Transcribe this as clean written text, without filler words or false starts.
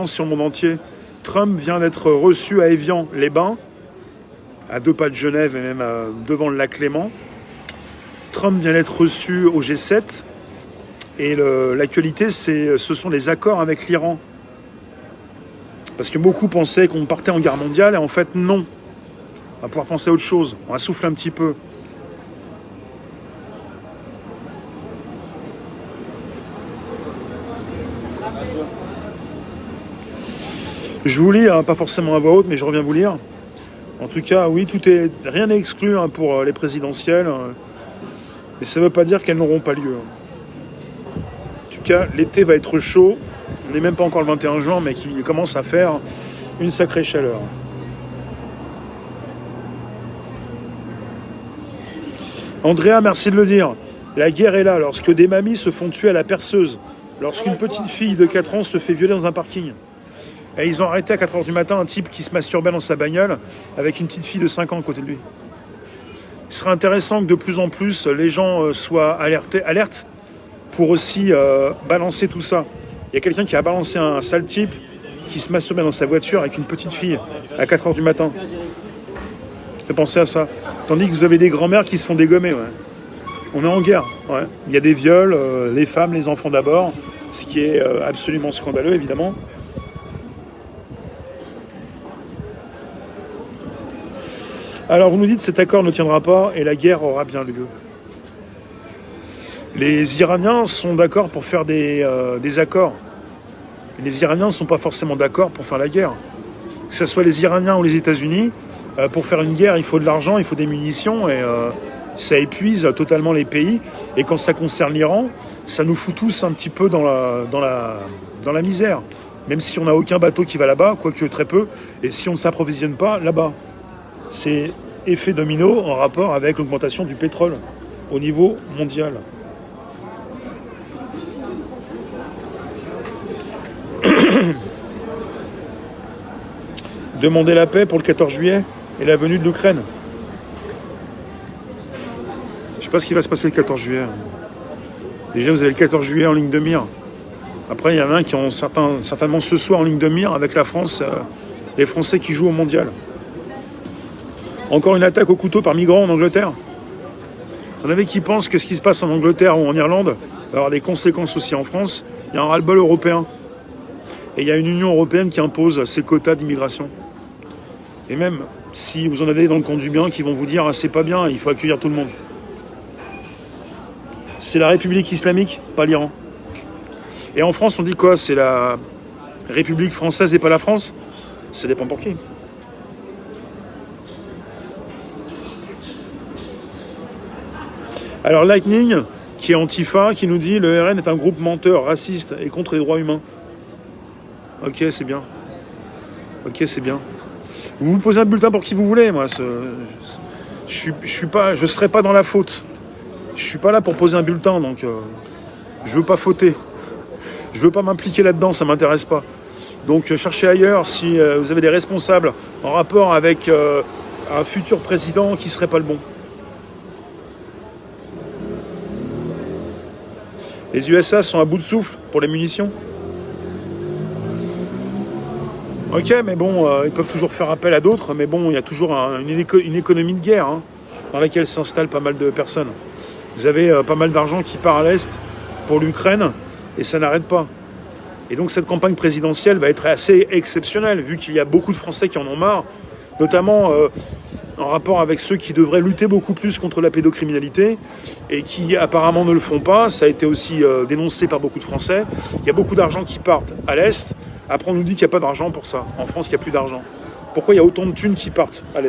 sur le monde entier. Trump vient d'être reçu à Évian-les-Bains, à 2 pas de Genève et même devant le lac Léman. Trump vient d'être reçu au G7 et l'actualité, ce sont les accords avec l'Iran. Parce que beaucoup pensaient qu'on partait en guerre mondiale et en fait non. On va pouvoir penser à autre chose, on va souffler un petit peu. Je vous lis, pas forcément à voix haute, mais je reviens vous lire. En tout cas, oui, rien n'est exclu pour les présidentielles, mais ça ne veut pas dire qu'elles n'auront pas lieu. En tout cas, l'été va être chaud. On n'est même pas encore le 21 juin, mais il commence à faire une sacrée chaleur. Andrea, merci de le dire. La guerre est là, lorsque des mamies se font tuer à la perceuse, lorsqu'une petite fille de 4 ans se fait violer dans un parking. Et ils ont arrêté à 4h du matin un type qui se masturbait dans sa bagnole avec une petite fille de 5 ans à côté de lui. Il serait intéressant que de plus en plus les gens soient alertes pour aussi balancer tout ça. Il y a quelqu'un qui a balancé un sale type qui se masturbait dans sa voiture avec une petite fille à 4h du matin. Faites penser à ça. Tandis que vous avez des grands-mères qui se font dégommer. Ouais. On est en guerre. Ouais. Il y a des viols, les femmes, les enfants d'abord, ce qui est absolument scandaleux, évidemment. Alors vous nous dites que cet accord ne tiendra pas et la guerre aura bien lieu. Les Iraniens sont d'accord pour faire des accords. Les Iraniens ne sont pas forcément d'accord pour faire la guerre. Que ce soit les Iraniens ou les États-Unis, pour faire une guerre, il faut de l'argent, il faut des munitions et ça épuise totalement les pays. Et quand ça concerne l'Iran, ça nous fout tous un petit peu dans la misère. Même si on n'a aucun bateau qui va là-bas, quoique très peu, et si on ne s'approvisionne pas là-bas. C'est effet domino en rapport avec l'augmentation du pétrole au niveau mondial. Demander la paix pour le 14 juillet et la venue de l'Ukraine. Je ne sais pas ce qui va se passer le 14 juillet. Déjà, vous avez le 14 juillet en ligne de mire. Après, il y en a qui ont certainement ce soir en ligne de mire avec la France, les Français qui jouent au mondial. Encore une attaque au couteau par migrants en Angleterre. Vous en avez qui pensent que ce qui se passe en Angleterre ou en Irlande va avoir des conséquences aussi en France. Il y a un ras-le-bol européen. Et il y a une Union européenne qui impose ses quotas d'immigration. Et même si vous en avez dans le camp du bien qui vont vous dire « Ah, c'est pas bien, il faut accueillir tout le monde ». C'est la République islamique, pas l'Iran. Et en France, on dit quoi? C'est la République française et pas la France? Ça dépend pour qui. Alors Lightning, qui est Antifa, qui nous dit « Le RN est un groupe menteur, raciste et contre les droits humains ». Ok, c'est bien. Ok, c'est bien. Vous vous posez un bulletin pour qui vous voulez, moi. Je serai pas dans la faute. Je suis pas là pour poser un bulletin, donc je veux pas fauter. Je veux pas m'impliquer là-dedans, ça m'intéresse pas. Donc cherchez ailleurs si vous avez des responsables en rapport avec un futur président qui serait pas le bon. Les USA sont à bout de souffle pour les munitions. Ok, mais bon, ils peuvent toujours faire appel à d'autres, mais bon, il y a toujours une économie de guerre dans laquelle s'installent pas mal de personnes. Vous avez pas mal d'argent qui part à l'Est pour l'Ukraine, et ça n'arrête pas. Et donc cette campagne présidentielle va être assez exceptionnelle, vu qu'il y a beaucoup de Français qui en ont marre, notamment en rapport avec ceux qui devraient lutter beaucoup plus contre la pédocriminalité, et qui apparemment ne le font pas. Ça a été aussi dénoncé par beaucoup de Français. Il y a beaucoup d'argent qui partent à l'Est. Après, on nous dit qu'il n'y a pas d'argent pour ça. En France, il n'y a plus d'argent. Pourquoi il y a autant de thunes qui partent à l'Est ?